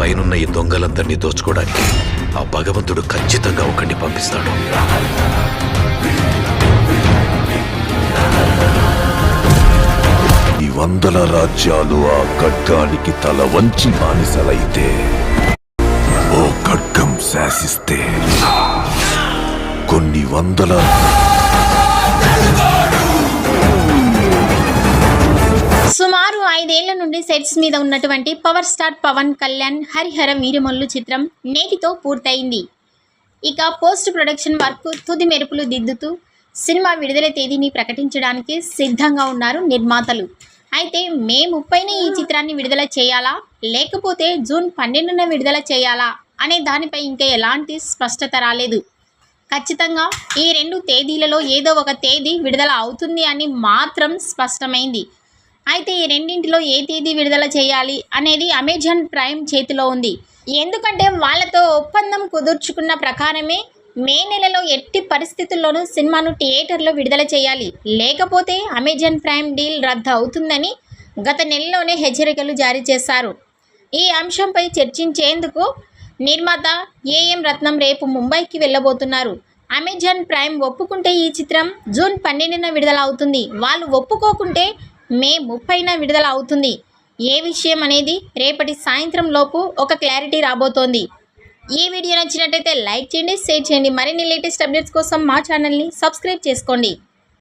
పైనున్న ఈ దొంగలందరినీ దోచుకోవడానికి ఆ భగవంతుడు ఖచ్చితంగా ఒకరిని పంపిస్తాడు. ఈ 100 రాజ్యాలు ఆ ఖడ్గానికి తల వంచి బానిసలైతే, ఓ ఖడ్గం శాసిస్తే కొన్ని 100 సుమారు 5 ఏళ్ల నుండి సెట్స్ మీద ఉన్నటువంటి పవర్ స్టార్ పవన్ కళ్యాణ్ హరిహర వీరమల్లు చిత్రం నేటితో పూర్తయింది. ఇక పోస్ట్ ప్రొడక్షన్ వర్క్ తుది మెరుపులు దిద్దుతూ సినిమా విడుదల తేదీని ప్రకటించడానికి సిద్ధంగా ఉన్నారు నిర్మాతలు. అయితే మే 30న ఈ చిత్రాన్ని విడుదల చేయాలా లేకపోతే జూన్ 12న విడుదల చేయాలా అనే దానిపై ఇంకా ఎలాంటి స్పష్టత రాలేదు. ఖచ్చితంగా ఈ 2 తేదీలలో ఏదో ఒక తేదీ విడుదల అవుతుంది అని మాత్రం స్పష్టమైంది. అయితే ఈ రెండింటిలో ఏ తేదీ విడుదల చేయాలి అనేది అమెజాన్ ప్రైమ్ చేతిలో ఉంది. ఎందుకంటే వాళ్ళతో ఒప్పందం కుదుర్చుకున్న ప్రకారమే మే నెలలో ఎట్టి పరిస్థితుల్లోనూ సినిమాను థియేటర్లో విడుదల చేయాలి, లేకపోతే అమెజాన్ ప్రైమ్ డీల్ రద్దు అవుతుందని గత నెలలోనే హెచ్చరికలు జారీ చేశారు. ఈ అంశంపై చర్చించేందుకు నిర్మాత ఏఎం రత్నం రేపు ముంబైకి వెళ్ళబోతున్నారు. అమెజాన్ ప్రైమ్ ఒప్పుకుంటే ఈ చిత్రం జూన్ 12న విడుదల అవుతుంది, వాళ్ళు ఒప్పుకోకుంటే మే 30న విడుదల అవుతుంది. ఏ విషయం అనేది రేపటి సాయంత్రం లోపు ఒక క్లారిటీ రాబోతోంది. ఈ వీడియో నచ్చినట్టయితే లైక్ చేయండి, షేర్ చేయండి. మరిన్ని లేటెస్ట్ అప్డేట్స్ కోసం మా ఛానల్ని సబ్స్క్రైబ్ చేసుకోండి.